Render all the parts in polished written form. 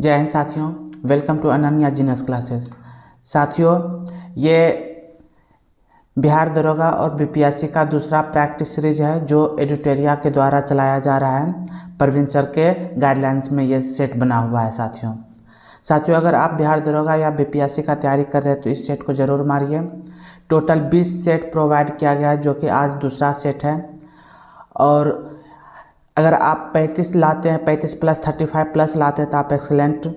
जय हिंद साथियों, welcome to Ananya genius classes. साथियों, ये बिहार दरोगा और बीपीएससी का दूसरा प्रैक्टिस सीरीज है जो एडिटोरिया के द्वारा चलाया जा रहा है। परवीन सर के गाइडलाइंस में ये सेट बना हुआ है। साथियों, अगर आप बिहार दरोगा या बीपीएससी का तैयारी कर रहे हैं तो इस सेट को ज़रूर मारिए। टोटल 20 सेट प्रोवाइड किया गया है, जो कि आज दूसरा सेट है। और अगर आप 35 लाते हैं, 35 प्लस 35 प्लस लाते हैं तो आप एक्सेलेंट,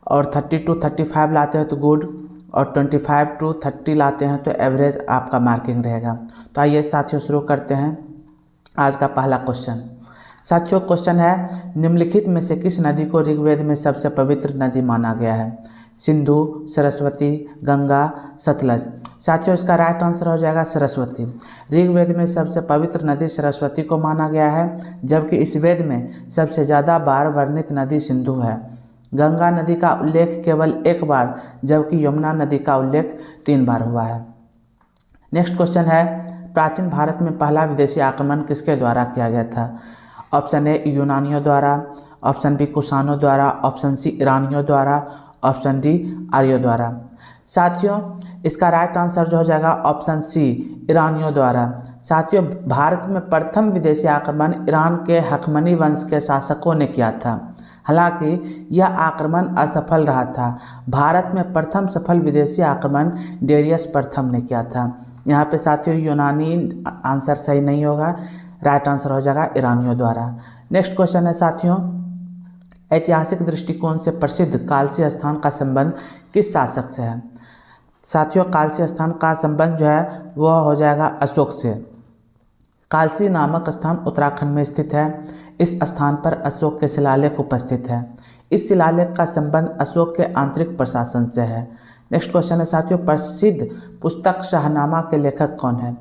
और 30 to 35 लाते हैं तो गुड, और 25 to 30 लाते हैं तो एवरेज आपका मार्किंग रहेगा। तो आइए साथियों शुरू करते हैं आज का पहला क्वेश्चन। साथियों, क्वेश्चन है, निम्नलिखित में से किस नदी को ऋग्वेद में सबसे पवित्र नदी माना गया है? सिंधु, सरस्वती, गंगा, सतलज। साथियों, इसका राइट आंसर हो जाएगा सरस्वती। ऋग्वेद में सबसे पवित्र नदी सरस्वती को माना गया है, जबकि इस वेद में सबसे ज़्यादा बार वर्णित नदी सिंधु है। गंगा नदी का उल्लेख केवल एक बार, जबकि यमुना नदी का उल्लेख 3 बार हुआ है। नेक्स्ट क्वेश्चन है, प्राचीन भारत में पहला विदेशी आक्रमण किसके द्वारा किया गया था? ऑप्शन ए यूनानियों द्वारा, ऑप्शन बी कुषाणों द्वारा, ऑप्शन सी ईरानियों द्वारा, ऑप्शन डी आर्यों द्वारा। साथियों, इसका राइट आंसर जो हो जाएगा ऑप्शन सी ईरानियों द्वारा। साथियों, भारत में प्रथम विदेशी आक्रमण ईरान के हखमनी वंश के शासकों ने किया था। हालांकि यह आक्रमण असफल रहा था। भारत में प्रथम सफल विदेशी आक्रमण डेरियस प्रथम ने किया था। यहाँ पे साथियों यूनानी आंसर सही नहीं होगा, राइट आंसर हो जाएगा ईरानियों द्वारा। नेक्स्ट क्वेश्चन है साथियों, ऐतिहासिक दृष्टिकोण से प्रसिद्ध कालसी स्थान का संबंध किस शासक से है? साथियों, कालसी स्थान का संबंध जो है वह हो जाएगा अशोक से। कालसी नामक स्थान उत्तराखंड में स्थित है। इस स्थान पर अशोक के शिलालेख उपस्थित है। इस शिलालेख का संबंध अशोक के आंतरिक प्रशासन से है। नेक्स्ट क्वेश्चन है साथियों, प्रसिद्ध पुस्तक शाहनामा के लेखक कौन है?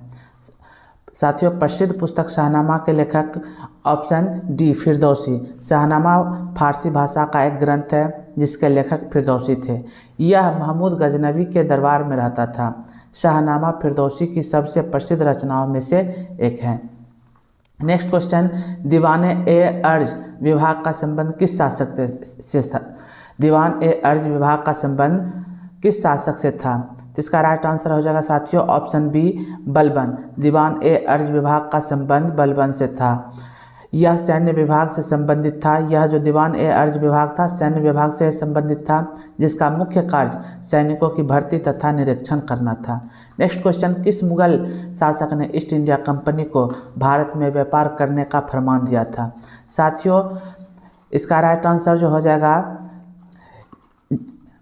साथियों, प्रसिद्ध पुस्तक शाहनामा के लेखक ऑप्शन डी फिरदौसी। शाहनामा फारसी भाषा का एक ग्रंथ है जिसके लेखक फिरदौसी थे। यह महमूद गजनवी के दरबार में रहता था। शाहनामा फिरदौसी की सबसे प्रसिद्ध रचनाओं में से एक है। नेक्स्ट क्वेश्चन, दीवाने ए अर्ज विभाग का संबंध किस शासक से था? दीवान ए अर्ज विभाग का संबंध किस शासक से था? तो इसका राइट आंसर हो जाएगा साथियों ऑप्शन बी बलबन। दीवान ए अर्ज विभाग का संबंध बलबन से था। यह सैन्य विभाग से संबंधित था। यह जो दीवान ए अर्ज विभाग था सैन्य विभाग से संबंधित था, जिसका मुख्य कार्य सैनिकों की भर्ती तथा निरीक्षण करना था। नेक्स्ट क्वेश्चन, किस मुगल शासक ने ईस्ट इंडिया कंपनी को भारत में व्यापार करने का फरमान दिया था? साथियों, इसका राइट आंसर जो हो जाएगा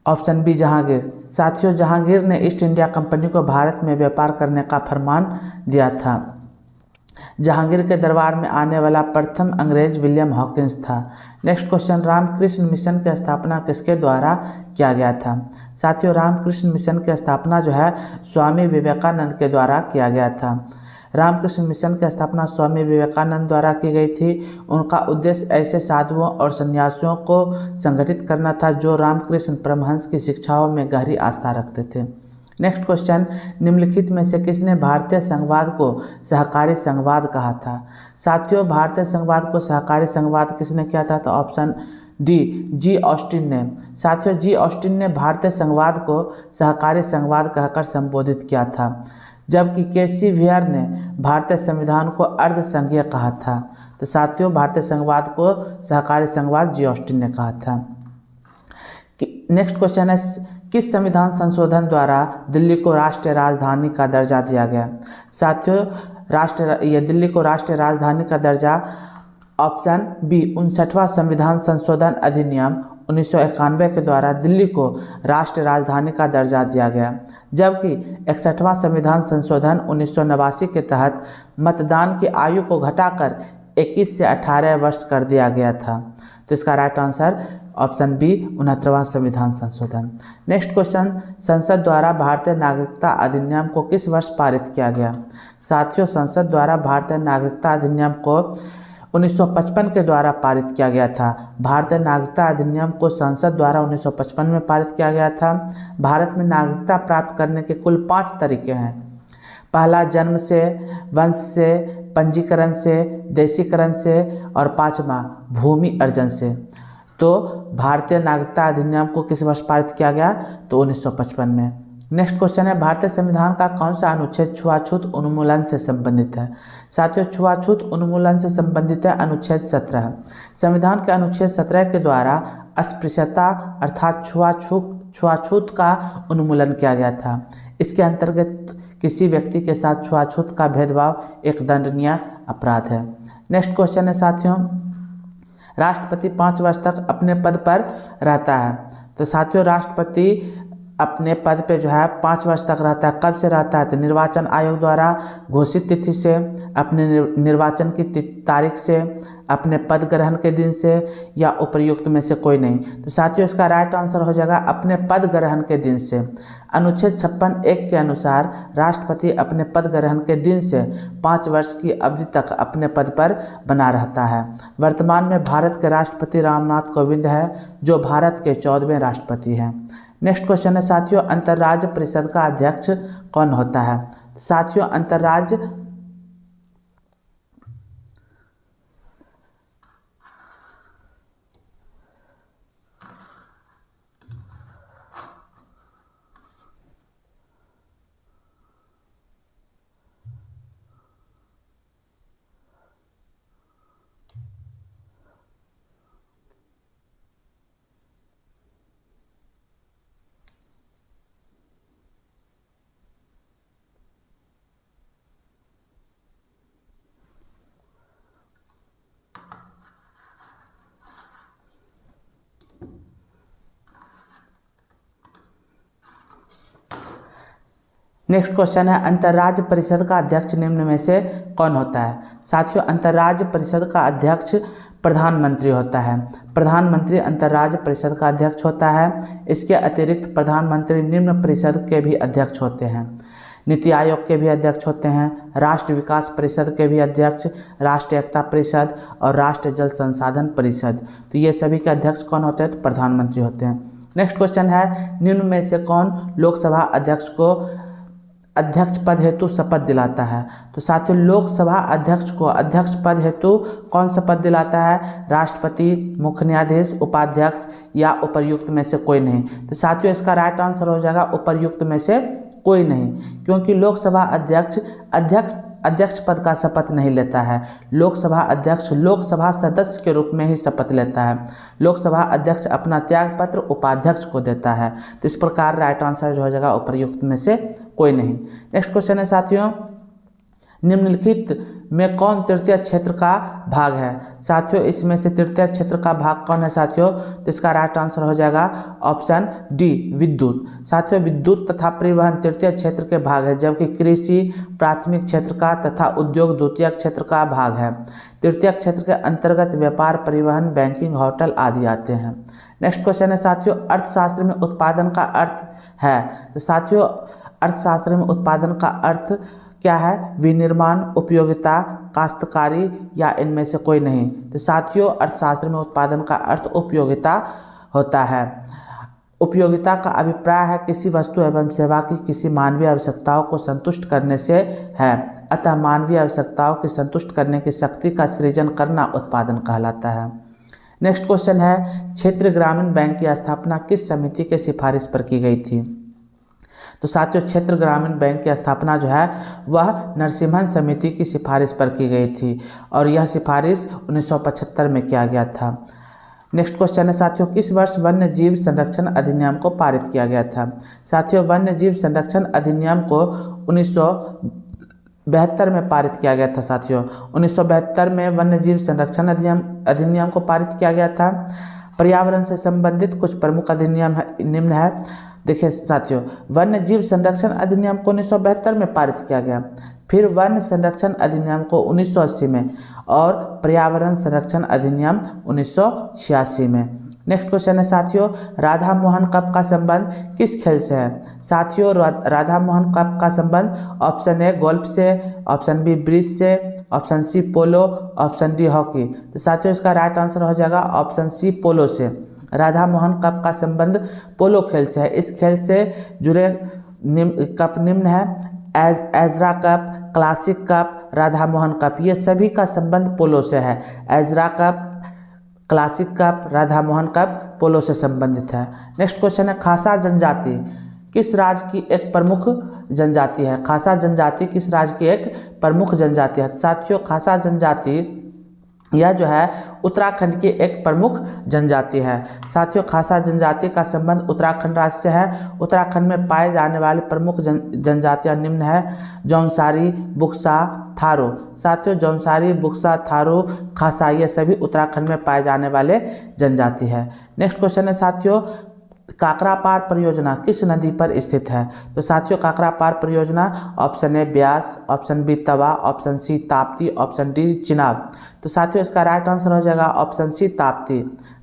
ऑप्शन बी जहांगीर। साथियों, जहांगीर ने ईस्ट इंडिया कंपनी को भारत में व्यापार करने का फरमान दिया था। जहांगीर के दरबार में आने वाला प्रथम अंग्रेज विलियम हॉकिंस था। नेक्स्ट क्वेश्चन, रामकृष्ण मिशन की स्थापना किसके द्वारा किया गया था? साथियों, रामकृष्ण मिशन की स्थापना जो है स्वामी विवेकानंद के द्वारा किया गया था। रामकृष्ण मिशन की स्थापना स्वामी विवेकानंद द्वारा की गई थी। उनका उद्देश्य ऐसे साधुओं और सन्यासियों को संगठित करना था जो रामकृष्ण परमहंस की शिक्षाओं में गहरी आस्था रखते थे। नेक्स्ट क्वेश्चन, निम्नलिखित में से किसने भारतीय संघवाद को सहकारी संघवाद कहा था? साथियों, भारतीय संघवाद को सहकारी संघवाद किसने किया था? तो ऑप्शन डी जी ऑस्टिन ने। साथियों, जी ऑस्टिन ने भारतीय संघवाद को सहकारी संघवाद कहकर संबोधित किया था, जबकि केसी वेयर ने भारतीय संविधान को अर्ध संघीय कहा था। तो साथियों, भारतीय संघवाद को सहकारी संघवाद जी ऑस्टिन ने कहा था। नेक्स्ट क्वेश्चन है, किस संविधान संशोधन द्वारा दिल्ली को राष्ट्रीय राजधानी का दर्जा दिया गया? साथियों, ये दिल्ली को राष्ट्रीय राजधानी का दर्जा ऑप्शन बी 59वां संविधान संशोधन अधिनियम 1991 के द्वारा दिल्ली को राष्ट्रीय राजधानी का दर्जा दिया गया, जबकि 61वां संविधान संशोधन 1989 के तहत मतदान की आयु को घटाकर 21 से 18 वर्ष कर दिया गया था। तो इसका राइट आंसर ऑप्शन बी 69वां संविधान संशोधन। नेक्स्ट क्वेश्चन, संसद द्वारा भारतीय नागरिकता अधिनियम को किस वर्ष पारित किया गया? साथियों, संसद द्वारा भारतीय नागरिकता अधिनियम को 1955 के द्वारा पारित किया गया था। भारतीय नागरिकता अधिनियम को संसद द्वारा 1955 में पारित किया गया था। भारत में नागरिकता प्राप्त करने के कुल 5 तरीके हैं। पहला जन्म से, वंश से, पंजीकरण से, देशीकरण से और 5वां भूमि अर्जन से। तो भारतीय नागरिकता अधिनियम को किस वर्ष पारित किया गया? तो 1955 में। नेक्स्ट क्वेश्चन है, भारतीय संविधान का कौन सा अनुच्छेद छुआछूत उन्मूलन से संबंधित है? साथियों, छुआछूत उन्मूलन से संबंधित है अनुच्छेद 17। संविधान के अनुच्छेद 17 के द्वारा अस्पृश्यता अर्थात छुआछूत का उन्मूलन किया गया था। इसके अंतर्गत किसी व्यक्ति के साथ छुआछूत का भेदभाव एक दंडनीय अपराध है। नेक्स्ट क्वेश्चन है साथियों, राष्ट्रपति 5 वर्ष तक अपने पद पर रहता है। तो साथियों, राष्ट्रपति अपने पद पे जो है 5 वर्ष तक रहता है। कब से रहता है? तो निर्वाचन आयोग द्वारा घोषित तिथि से, अपने निर्वाचन की तारीख से, अपने पद ग्रहण के दिन से, या उपर्युक्त में से कोई नहीं। तो साथियों, इसका राइट आंसर हो जाएगा अपने पद ग्रहण के दिन से। अनुच्छेद 56(1) के अनुसार राष्ट्रपति अपने पद ग्रहण के दिन से 5 वर्ष की अवधि तक अपने पद पर बना रहता है। वर्तमान में भारत के राष्ट्रपति रामनाथ कोविंद है, जो भारत के 14वें राष्ट्रपति हैं। नेक्स्ट क्वेश्चन है साथियों, अंतर्राज्य परिषद का अध्यक्ष कौन होता है? साथियों, अंतर्राज्य नेक्स्ट क्वेश्चन है, अंतर्राज्य परिषद का अध्यक्ष निम्न में से कौन होता है? साथियों, अंतर्राज्य परिषद का अध्यक्ष प्रधानमंत्री होता है। प्रधानमंत्री अंतर्राज्य परिषद का अध्यक्ष होता है। इसके अतिरिक्त प्रधानमंत्री निम्न परिषद के भी अध्यक्ष होते हैं। नीति आयोग के भी अध्यक्ष होते हैं, राष्ट्र विकास परिषद के भी अध्यक्ष, राष्ट्रीय एकता परिषद और राष्ट्रीय जल संसाधन परिषद। तो ये सभी के अध्यक्ष कौन होते हैं? तो प्रधानमंत्री होते हैं। नेक्स्ट क्वेश्चन है, निम्न में से कौन लोकसभा अध्यक्ष को अध्यक्ष पद हेतु शपथ दिलाता है? तो साथियों, लोकसभा अध्यक्ष को अध्यक्ष पद हेतु कौन शपथ दिलाता है? राष्ट्रपति, मुख्य न्यायाधीश, उपाध्यक्ष या उपर्युक्त में से कोई नहीं। तो साथियों, इसका राइट आंसर हो जाएगा उपर्युक्त में से कोई नहीं, क्योंकि लोकसभा अध्यक्ष पद का शपथ नहीं लेता है। लोकसभा अध्यक्ष लोकसभा सदस्य के रूप में ही शपथ लेता है। लोकसभा अध्यक्ष अपना त्याग पत्र उपाध्यक्ष को देता है। तो इस प्रकार राइट आंसर जो हो जाएगा उपर्युक्त में से कोई नहीं। नेक्स्ट क्वेश्चन है साथियों, निम्नलिखित में कौन तृतीय क्षेत्र का भाग है? साथियों, इसमें से तृतीय क्षेत्र का भाग कौन है साथियों? तो इसका राइट आंसर हो जाएगा ऑप्शन डी, विद्युत। साथियों, विद्युत तथा परिवहन तृतीय क्षेत्र के भाग है, जबकि कृषि प्राथमिक क्षेत्र का तथा उद्योग द्वितीय क्षेत्र का भाग है। तृतीय क्षेत्र के अंतर्गत व्यापार, परिवहन, बैंकिंग, होटल आदि आते हैं। नेक्स्ट क्वेश्चन है साथियों, अर्थशास्त्र में उत्पादन का अर्थ है? तो साथियों, अर्थशास्त्र में उत्पादन का अर्थ क्या है? विनिर्माण, उपयोगिता, काश्तकारी या इनमें से कोई नहीं। तो साथियों, अर्थशास्त्र में उत्पादन का अर्थ उपयोगिता होता है। उपयोगिता का अभिप्राय है किसी वस्तु एवं सेवा की किसी मानवीय आवश्यकताओं को संतुष्ट करने से है। अतः मानवीय आवश्यकताओं की संतुष्ट करने की शक्ति का सृजन करना उत्पादन कहलाता है। नेक्स्ट क्वेश्चन है, क्षेत्रीय ग्रामीण बैंक की स्थापना किस समिति के सिफारिश पर की गई थी? तो साथियों, क्षेत्र ग्रामीण बैंक की स्थापना जो है वह नरसिम्हन समिति की सिफारिश पर की गई थी और यह सिफारिश 1975 में किया गया था। नेक्स्ट क्वेश्चन है साथियों, किस वर्ष वन्य जीव संरक्षण अधिनियम को पारित किया गया था? साथियों, वन्य जीव संरक्षण अधिनियम को 1972 में पारित किया गया था। साथियों, 1972 में वन्य जीव संरक्षण अधिनियम को पारित किया गया था। पर्यावरण से संबंधित कुछ प्रमुख अधिनियम निम्न है। देखिए साथियों, वन्य जीव संरक्षण अधिनियम को 1972 में पारित किया गया, फिर वन्य संरक्षण अधिनियम को 1980 में और पर्यावरण संरक्षण अधिनियम 1986 में। नेक्स्ट क्वेश्चन है साथियों, राधा मोहन कप का संबंध किस खेल से है? साथियों, राधा मोहन कप का संबंध ऑप्शन ए गोल्फ से, ऑप्शन बी ब्रिज से, ऑप्शन सी पोलो, ऑप्शन डी हॉकी। तो साथियों, इसका राइट आंसर हो जाएगा ऑप्शन सी पोलो से। राधा मोहन कप का संबंध पोलो खेल से है। इस खेल से जुड़े कप निम्न है, Ezra cup, classic cup, Radha Mohan cup. ये सभी का संबंध पोलो से है। Ezra cup, classic cup, Radha Mohan cup पोलो से संबंधित है। नेक्स्ट क्वेश्चन है खासा जनजाति किस राज्य की एक प्रमुख जनजाति है? खासा जनजाति किस राज्य की एक प्रमुख जनजाति है? साथियों, खासा जनजाति यह जो है उत्तराखंड की एक प्रमुख जनजाति है। साथियों, खासा जनजाति का संबंध उत्तराखंड राज्य से है। उत्तराखंड में पाए जाने वाले प्रमुख जनजातियां निम्न है: जौनसारी, बुक्सा, थारू। साथियों, जौनसारी, बुक्सा, थारू, खासा ये सभी उत्तराखंड में पाए जाने वाले जनजाति है। नेक्स्ट क्वेश्चन है साथियों, काकरापार परियोजना किस नदी पर स्थित है? तो साथियों, काकरापार परियोजना option A Beas, option B Tawa, option C Tapti, option D Chenab. तो साथियों, इसका राइट आंसर हो जाएगा ऑप्शन सी ताप्ती।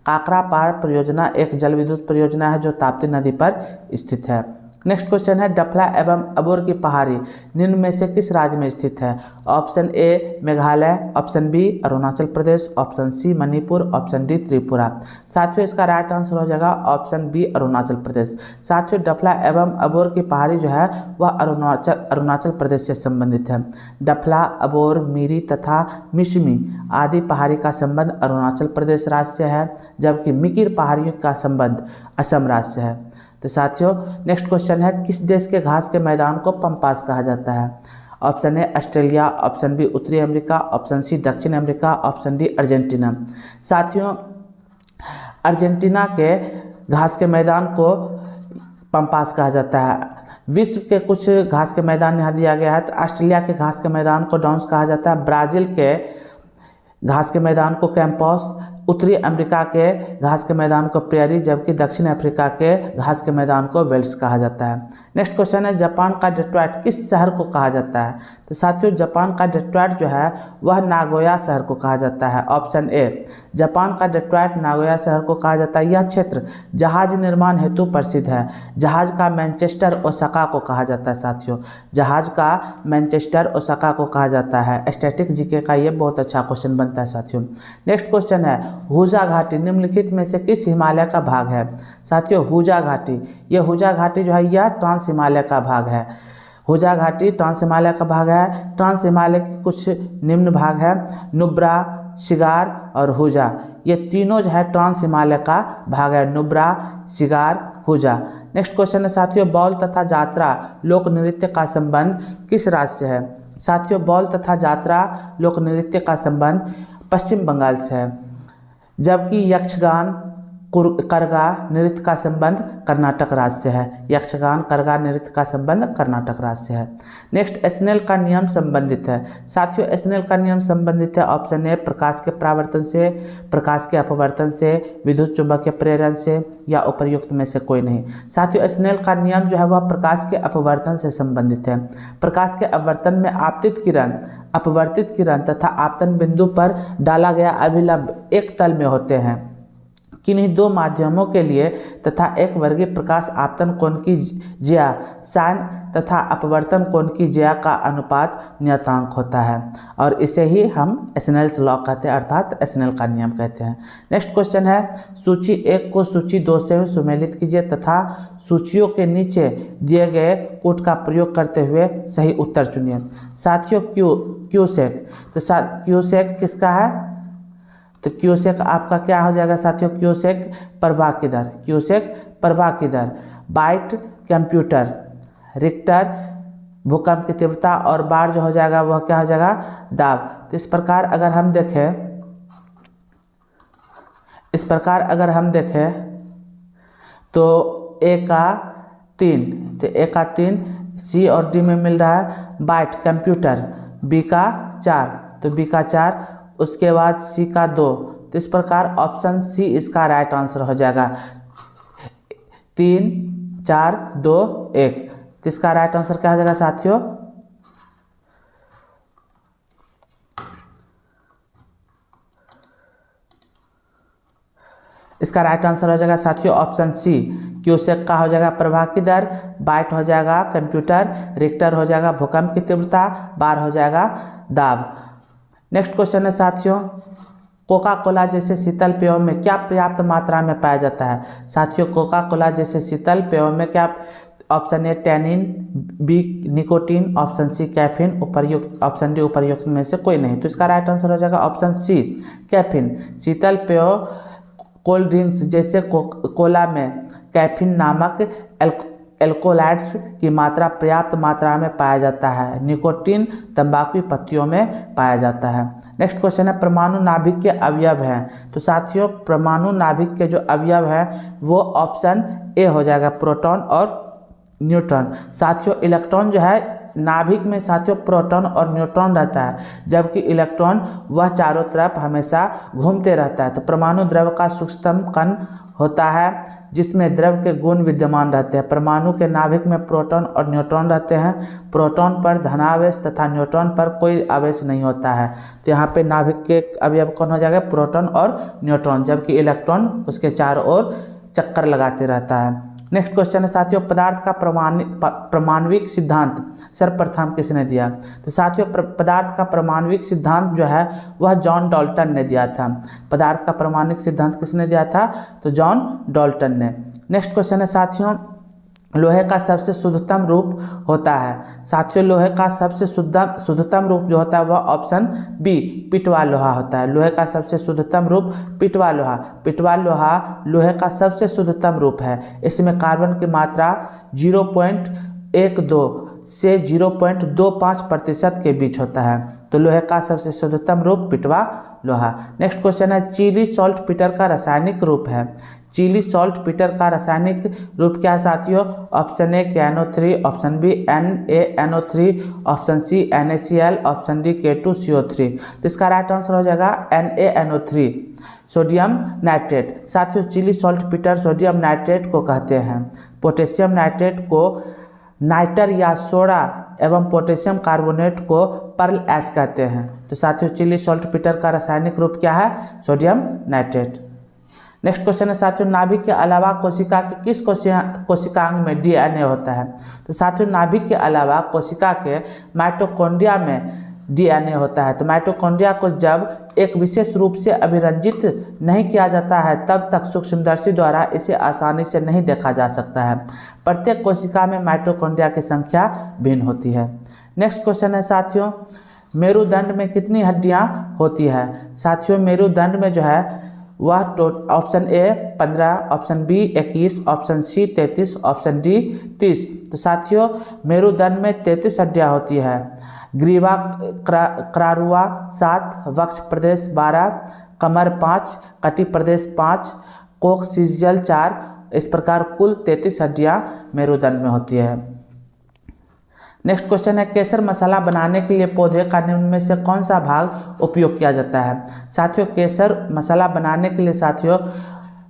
काकरापार परियोजना एक जल विद्युत परियोजना है जो ताप्ती नदी पर स्थित है। नेक्स्ट क्वेश्चन है डफला एवं अबोर की पहाड़ी निम्न में से किस राज्य में स्थित है? Option A Meghalaya, option B Arunachal Pradesh, option C Manipur, option D Tripura. साथियों, इसका राइट आंसर हो जाएगा ऑप्शन बी अरुणाचल प्रदेश। साथियों, डफला एवं अबोर की पहाड़ी जो है वह अरुणाचल प्रदेश से संबंधित है। डफला, अबोर, मिरी तथा मिशमी आदि पहाड़ी का संबंध अरुणाचल प्रदेश राज्य से है, जबकि मिकिर पहाड़ियों का संबंध असम राज्य से है। तो साथियों, नेक्स्ट क्वेश्चन है किस देश के घास के मैदान को पम्पास कहा जाता है? Option A Australia, option B उत्तरी अमेरिका, ऑप्शन सी दक्षिण अमेरिका, ऑप्शन डी अर्जेंटीना। साथियों, अर्जेंटीना के घास के मैदान को पम्पास कहा जाता है। विश्व के कुछ घास के मैदान यहाँ दिया गया है। तो ऑस्ट्रेलिया के घास के मैदान को डाउन्स कहा जाता है, ब्राज़ील के घास के मैदान को कैंपस, उत्तरी अमेरिका के घास के मैदान को प्रेरी, जबकि दक्षिण अफ्रीका के घास के मैदान को वेल्स कहा जाता है। नेक्स्ट क्वेश्चन है जापान का डेट्रॉइट किस शहर को कहा जाता है? तो साथियों, जापान का डेट्रॉइट जो है वह नागोया शहर को कहा जाता है। ऑप्शन ए, जापान का डेट्रॉइट नागोया शहर को कहा जाता है। यह क्षेत्र जहाज निर्माण हेतु प्रसिद्ध है। जहाज का मैनचेस्टर ओसाका को कहा जाता है। साथियों, जहाज का मैनचेस्टर ओसाका को कहा जाता है। स्टैटिक जीके का ये बहुत अच्छा क्वेश्चन बनता है साथियों। नेक्स्ट क्वेश्चन है हुजा घाटी निम्नलिखित में से किस हिमालय का भाग है? साथियों, हुजा घाटी, ये हुजा घाटी जो है यह ट्रांस हिमालय का भाग है। हुजा घाटी ट्रांस हिमालय का भाग है। ट्रांस हिमालय के कुछ निम्न भाग है: नुब्रा, शिगार और हुजा। ये तीनों जो है ट्रांस हिमालय का भाग है, नुब्रा, शिगार, हुजा। नेक्स्ट क्वेश्चन है साथियों, बौल तथा जात्रा लोक नृत्य का संबंध किस राज्य से है? साथियों, बौल तथा जात्रा लोक नृत्य का संबंध पश्चिम बंगाल से है, जबकि यक्षगान करगा नृत्य का संबंध कर्नाटक राज्य से है। यक्षगान करगा नृत्य का संबंध कर्नाटक राज्य से है। नेक्स्ट, स्नेल का नियम संबंधित है। साथियों, स्नेल का नियम संबंधित है ऑप्शन ए प्रकाश के परावर्तन से, प्रकाश के अपवर्तन से, विद्युत चुंबकीय प्रेरण से या उपर्युक्त में से कोई नहीं। साथियों, स्नेल का नियम जो है वह प्रकाश के अपवर्तन से संबंधित है। प्रकाश के अपवर्तन में आपतित किरण, अपवर्तित किरण तथा आपतन बिंदु पर डाला गया अभिलंब एक तल में होते हैं। किन्हीं दो माध्यमों के लिए तथा एक वर्गीय प्रकाश आपतन कोण की ज्या साइन तथा अपवर्तन कोण की ज्या का अनुपात नियतांक होता है, और इसे ही हम स्नेल्स लॉ कहते हैं, अर्थात स्नेल का नियम कहते हैं। नेक्स्ट क्वेश्चन है सूची 1 को सूची 2 से सुमेलित कीजिए तथा सूचियों के नीचे दिए गए कोड का प्रयोग करते हुए सही उत्तर चुनिए। साथियों, क्यूसेक, तो क्यूसेक किसका है? तो क्यूसेक आपका क्या हो जाएगा साथियों? क्यूसेक प्रवाह की दर, क्यूसेक प्रवाह की दर। बाइट कंप्यूटर, रिक्टर भूकंप की तीव्रता, और बार जो हो जाएगा वह क्या हो जाएगा? दाब। तो इस प्रकार अगर हम देखें तो ए का 3, तो ए का 3 सी और डी में मिल रहा है। बाइट कंप्यूटर बी का 4, तो बी का 4, उसके बाद सी का 2। तो इस प्रकार ऑप्शन सी इसका राइट आंसर हो जाएगा, 3, 4, 2, 1। तो इसका राइट आंसर क्या हो जाएगा साथियों? इसका राइट आंसर हो जाएगा साथियों ऑप्शन सी, क्यूसेक का हो जाएगा प्रवाह की दर, बाइट हो जाएगा कंप्यूटर, रिक्टर हो जाएगा भूकंप की तीव्रता, बार हो जाएगा दाब। नेक्स्ट क्वेश्चन है साथियों, कोका कोला जैसे शीतल पेयों में क्या पर्याप्त मात्रा में पाया जाता है? साथियों, कोका कोला जैसे शीतल पेयों में क्या option A tannin, B nicotine, option C caffeine, उपर्युक्त ऑप्शन डी उपर्युक्त में से कोई नहीं। तो इसका राइट आंसर हो जाएगा ऑप्शन सी कैफीन। शीतल पेय कोल्ड ड्रिंक्स जैसे कोला में कैफीन नामक एल्कोलाइड्स की मात्रा पर्याप्त मात्रा में पाया जाता है। निकोटीन तंबाकू पत्तियों में पाया जाता है। नेक्स्ट क्वेश्चन है परमाणु नाभिक के अवयव हैं। तो साथियों परमाणु नाभिक के जो अवयव हैं वो ऑप्शन ए हो जाएगा प्रोटॉन और न्यूट्रॉन। साथियों इलेक्ट्रॉन जो है नाभिक में साथियों प्रोटॉन और न्यूट्रॉन रहता है, जबकि इलेक्ट्रॉन वह चारों तरफ हमेशा घूमते रहता है। तो परमाणु द्रव का सूक्ष्मतम कण होता है जिसमें द्रव के गुण विद्यमान रहते हैं। परमाणु के नाभिक में प्रोटॉन और न्यूट्रॉन रहते हैं। प्रोटॉन पर धनावेश तथा न्यूट्रॉन पर कोई आवेश नहीं होता है। तो यहाँ पे नाभिक के अवयव कौन हो जाएगा प्रोटॉन और न्यूट्रॉन, जबकि इलेक्ट्रॉन उसके चारों ओर चक्कर लगाते रहता है। नेक्स्ट क्वेश्चन है साथियों पदार्थ का परमाणविक सिद्धांत सर्वप्रथम किसने दिया। तो साथियों पदार्थ का परमाणविक सिद्धांत जो है वह जॉन डाल्टन ने दिया था। पदार्थ का परमाणविक सिद्धांत किसने दिया था तो जॉन डाल्टन ने। नेक्स्ट क्वेश्चन है साथियों लोहे का सबसे शुद्धतम रूप होता है। साथियों लोहे का सबसे शुद्धतम रूप जो होता है वह ऑप्शन बी पिटवा लोहा होता है। लोहे का सबसे शुद्धतम रूप पिटवा लोहा। पिटवा लोहा लोहे का सबसे शुद्धतम रूप है। इसमें कार्बन की मात्रा 0.12 से 0.25% के बीच होता है। तो लोहे का सबसे शुद्धतम रूप पिटवा लोहा। नेक्स्ट क्वेश्चन है चिली सॉल्ट पीटर का रासायनिक रूप है। चिली सॉल्ट पीटर का रासायनिक रूप क्या है साथियों। Option A KNO3, option B NaNO3, option C NaCl, option D K2CO3। तो इसका राइट आंसर हो जाएगा NaNO3 सोडियम नाइट्रेट। साथियों Chile saltpetre sodium nitrate को कहते हैं। पोटेशियम नाइट्रेट को नाइटर या सोडा एवं पोटेशियम कार्बोनेट को पर्ल ऐश कहते हैं। तो साथियों चिली सॉल्ट पीटर का रासायनिक रूप क्या है सोडियम नाइट्रेट। नेक्स्ट क्वेश्चन है साथियों नाभिक के अलावा कोशिका के किस कोशिकांग में DNA होता है। तो साथियों नाभिक के अलावा कोशिका के माइटोकॉन्ड्रिया में DNA होता है। तो माइटोकॉन्ड्रिया को जब एक विशेष रूप से अभिरंजित नहीं किया जाता है तब तक सूक्ष्मदर्शी द्वारा इसे आसानी से नहीं देखा जा सकता है। प्रत्येक कोशिका में माइटोकॉन्ड्रिया की संख्या भिन्न होती है। नेक्स्ट क्वेश्चन है साथियों मेरुदंड में कितनी हड्डियां होती है। साथियों मेरुदंड में जो है वह option A 15, option B 21, option C 33, option D 30। तो साथियों मेरुदंड में 33 हड्डियां होती है। ग्रीवा क्रारुआ 7, वक्ष प्रदेश 12, कमर 5, कटी प्रदेश 5, कोक्सीजियल 4। इस प्रकार कुल 33 हड्डियां मेरुदंड में होती है। नेक्स्ट क्वेश्चन है केसर मसाला बनाने के लिए पौधे का निम्न में से कौन सा भाग उपयोग किया जाता है। साथियों केसर मसाला बनाने के लिए साथियों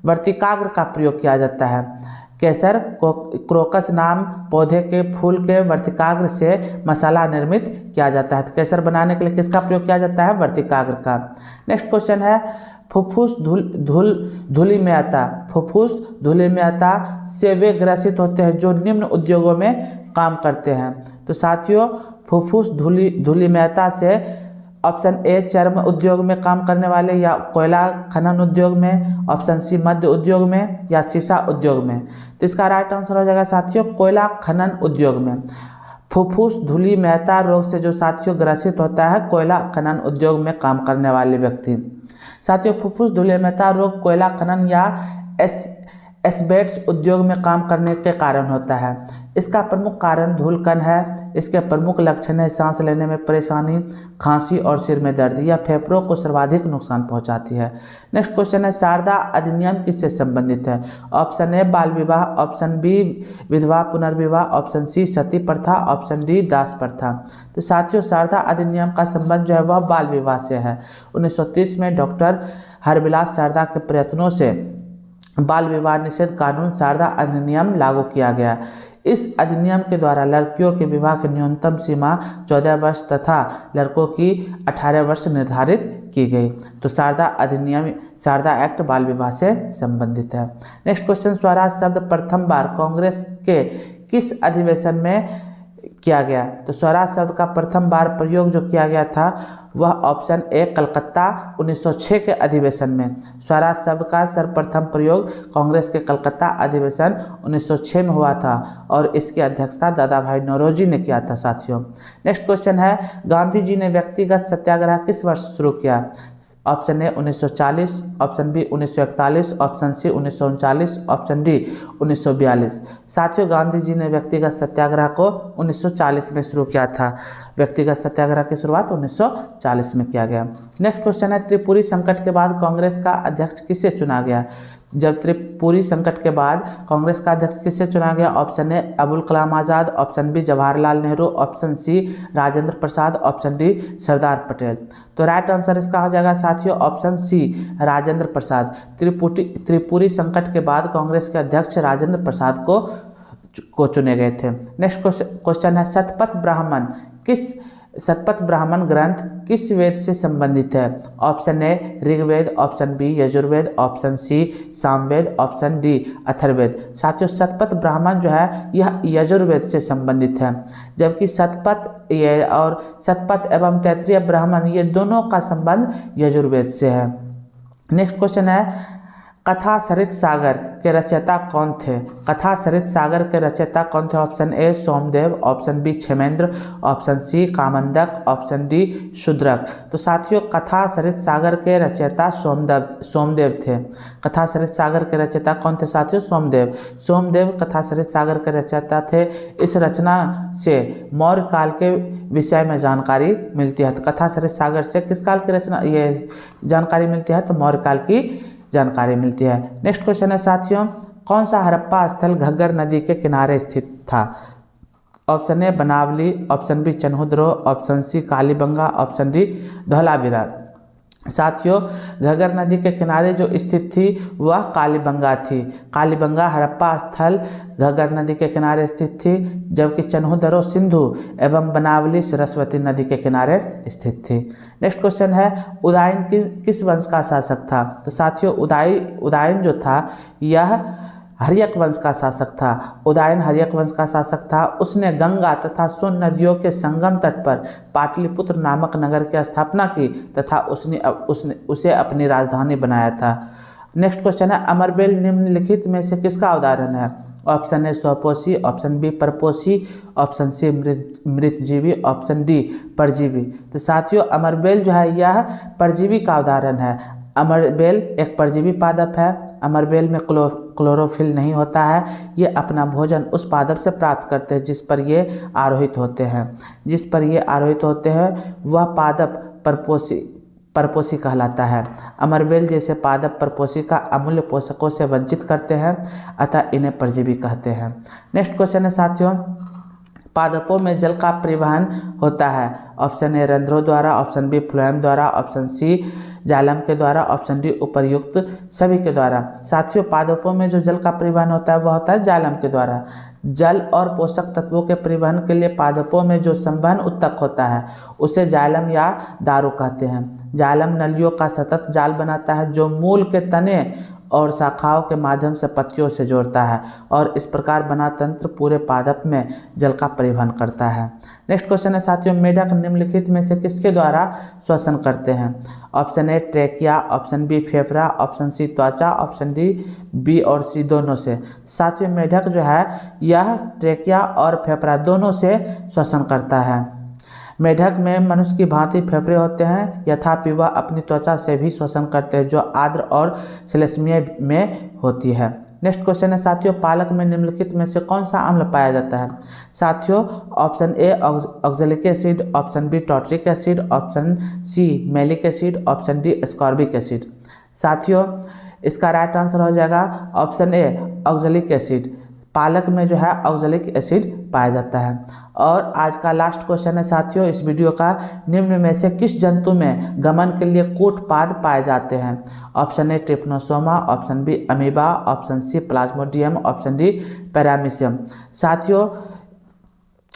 वर्तिकाग्र का प्रयोग किया जाता है। केसर को क्रोकस नाम पौधे के फूल के वर्तिकाग्र से मसाला निर्मित किया जाता है। तो केसर बनाने के लिए किसका प्रयोग किया जाता है वर्तिकाग्र का। नेक्स्ट क्वेश्चन है फुफ्फुस धूलि में आता। फुफ्फुस धूलि में आता से वे ग्रसित होते हैं जो निम्न उद्योगों में काम करते हैं। तो साथियों फुफ्फुस धूलि में आता से ऑप्शन ए चर्म उद्योग में काम करने वाले या कोयला खनन उद्योग में, ऑप्शन सी मध्य उद्योग में या शीशा उद्योग में। तो इसका राइट आंसर हो जाएगा साथियों कोयला खनन उद्योग में। फुफ्फुस धूलि मेहता रोग से जो साथियों ग्रसित होता है कोयला खनन उद्योग में काम करने वाले व्यक्ति। साथियों फुफ्फुस धूलि मेहता रोग कोयला खनन या एस्बेस्टस उद्योग में काम करने के कारण होता है। इसका प्रमुख कारण धूलकण है। इसके प्रमुख लक्षण है सांस लेने में परेशानी, खांसी और सिर में दर्द। यह फेफड़ों को सर्वाधिक नुकसान पहुंचाती है। नेक्स्ट क्वेश्चन है शारदा अधिनियम किससे संबंधित है। ऑप्शन ए बाल विवाह, ऑप्शन बी विधवा पुनर्विवाह, ऑप्शन सी सती प्रथा, ऑप्शन डी दास प्रथा। तो साथियों शारदा अधिनियम का संबंध जो है वह बाल विवाह से है। 1930 में डॉक्टर हरविलास शारदा के प्रयत्नों से बाल विवाह निषेध कानून शारदा अधिनियम लागू किया गया। इस अधिनियम के द्वारा लड़कियों के विवाह की न्यूनतम सीमा 14 वर्ष तथा लड़कों की 18 वर्ष निर्धारित की गई। तो शारदा अधिनियम शारदा एक्ट बाल विवाह से संबंधित है। नेक्स्ट क्वेश्चन स्वराज शब्द प्रथम बार कांग्रेस के किस अधिवेशन में किया गया। तो स्वराज शब्द का प्रथम बार प्रयोग जो किया गया था वह ऑप्शन ए कलकत्ता 1906 के अधिवेशन में। स्वराज शब्द का सर्वप्रथम प्रयोग कांग्रेस के कलकत्ता अधिवेशन 1906 में हुआ था और इसकी अध्यक्षता दादा भाई नौरोजी ने किया था साथियों। नेक्स्ट क्वेश्चन है, गांधी जी ने व्यक्तिगत सत्याग्रह किस वर्ष शुरू किया? Option A 1940, option B 1941, option C 1939, option D 1942। साथियों, गांधी जी ने व्यक्तिगत सत्याग्रह को 1940 में शुरू किया था। व्यक्तिगत सत्याग्रह की शुरुआत 1940 में किया गया। नेक्स्ट क्वेश्चन है, त्रिपुरी संकट के बाद कांग्रेस का अध्यक्ष किसे चुना गया? जब त्रिपुरी संकट के बाद कांग्रेस का अध्यक्ष किसे चुना गया? Option A Abul Kalam Azad, option B Jawaharlal Nehru, option C Rajendra Prasad, option D Sardar Patel. तो राइट आंसर इसका हो जाएगा साथियों ऑप्शन सी राजेंद्र प्रसाद। त्रिपुरी संकट के बाद कांग्रेस के अध्यक्ष राजेंद्र प्रसाद को चुने गए थे। नेक्स्ट क्वेश्चन है, शतपथ ब्राह्मण ग्रंथ किस वेद से संबंधित है? Option A Rigveda, option B Yajurveda, option C Samaveda, option D Atharvaveda. साथियों, शतपथ ब्राह्मण जो है यह यजुर्वेद से संबंधित है, जबकि शतपथ एवं तैत्तिरीय ब्राह्मण ये दोनों का संबंध यजुर्वेद से है। नेक्स्ट क्वेश्चन है, कथा सरित सागर के रचयिता कौन थे? कथा सरित सागर के रचयिता कौन थे? Option A Somdev, option B Kshemendra, option C Kamandak, option D Shudrak. तो साथियों, कथा सरित सागर के रचयिता सोमदेव थे। कथा सरित सागर के रचयिता कौन थे साथियों? सोमदेव कथा सरित सागर के रचयिता थे। इस रचना से मौर्य काल के विषय में जानकारी मिलती है। तो कथा सरित सागर से किस काल की रचना ये जानकारी मिलती है? तो मौर्य काल की जानकारी मिलती है। नेक्स्ट क्वेश्चन है साथियों, कौन सा हड़प्पा स्थल घग्गर नदी के किनारे स्थित था? Option A Banawali, option B Chanhudaro, option C Kalibangan, option D Dholavira. साथियों, घग्गर नदी के किनारे जो स्थित थी वह कालीबंगा थी। कालीबंगा हड़प्पा स्थल घग्गर नदी के किनारे स्थित थी, जबकि चन्हुद्रो सिंधु एवं बनावली सरस्वती नदी के किनारे स्थित थी। नेक्स्ट क्वेश्चन है, उदयन किस वंश का शासक था? तो साथियों, उदयन जो था यह हर्यक वंश का शासक था। उदयन हर्यक वंश का शासक था। उसने गंगा तथा सोन नदियों के संगम तट पर पाटलिपुत्र नामक नगर की स्थापना की तथा उसे अपनी राजधानी बनाया था। नेक्स्ट क्वेश्चन है, अमरबेल निम्नलिखित में से किसका उदाहरण है? ऑप्शन ए स्वपोषी, ऑप्शन बी परपोषी, ऑप्शन सी मृतजीवी, ऑप्शन डी परजीवी। तो साथियों, अमरबेल जो है यह परजीवी का उदाहरण है। अमरबेल एक परजीवी पादप है। अमरबेल में क्लोरोफिल नहीं होता है। ये अपना भोजन उस पादप से प्राप्त करते हैं जिस पर ये आरोहित होते हैं। वह पादप परपोषी कहलाता है। अमरबेल जैसे पादप परपोषी का अमूल्य पोषकों से वंचित करते हैं, अतः इन्हें परजीवी कहते हैं। नेक्स्ट क्वेश्चन है साथियों, पादपों में जल का परिवहन होता है। ऑप्शन ए रंध्रों द्वारा, ऑप्शन बी फ्लोएम द्वारा, ऑप्शन सी जालम के द्वारा, ऑप्शन डी उपर्युक्त सभी के द्वारा। साथियों, पादपों में जो जल का परिवहन होता है वह होता है जालम के द्वारा। जल और पोषक तत्वों के परिवहन के लिए पादपों में जो संवहन उत्तक होता है उसे जालम या दारू कहते हैं। जालम नलियों का सतत जाल बनाता है जो मूल के तने और शाखाओं के माध्यम से पत्तियों से जोड़ता है और इस प्रकार बना तंत्र पूरे पादप में जल का परिवहन करता है। नेक्स्ट क्वेश्चन है साथियों, मेढक निम्नलिखित में से किसके द्वारा श्वसन करते हैं? Option A trachea, option B फेफड़ा, ऑप्शन सी त्वचा, ऑप्शन डी बी और सी दोनों से। साथियों, मेढक जो है यह ट्रेकिया और फेफड़ा दोनों से श्वसन करता है। मेढक में मनुष्य की भांति फेफड़े होते हैं, यथापि वह अपनी त्वचा से भी श्वसन करते हैं जो आर्द्र और श्लेष्मीय में होती है। नेक्स्ट क्वेश्चन है साथियों, पालक में निम्नलिखित में से कौन सा अम्ल पाया जाता है? साथियों, option A oxalic acid, option B tartaric acid, option C malic acid, option D ascorbic acid. साथियों, इसका राइट आंसर हो जाएगा ऑप्शन ए ऑक्जेलिक एसिड। पालक में जो है ऑक्जेलिक एसिड पाया जाता है। और आज का लास्ट क्वेश्चन है साथियों इस वीडियो का, निम्न में से किस जंतु में गमन के लिए कूटपाद पाए जाते हैं? Option A trypanosoma, option B amoeba, option C plasmodium, option D paramecium. साथियों,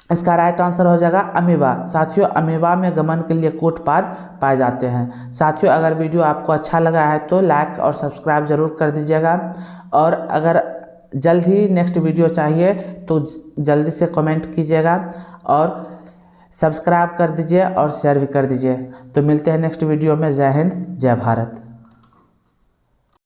इसका राइट आंसर हो जाएगा अमीबा। साथियों, अमीबा में गमन के लिए कूटपाद पाए जाते हैं। साथियों, अगर वीडियो आपको अच्छा लगा है तो लाइक और सब्सक्राइब जरूर कर दीजिएगा और अगर जल्द ही नेक्स्ट वीडियो चाहिए तो जल्दी से कमेंट कीजिएगा और सब्सक्राइब कर दीजिए और शेयर भी कर दीजिए। तो मिलते हैं नेक्स्ट वीडियो में। जय हिंद, जय भारत।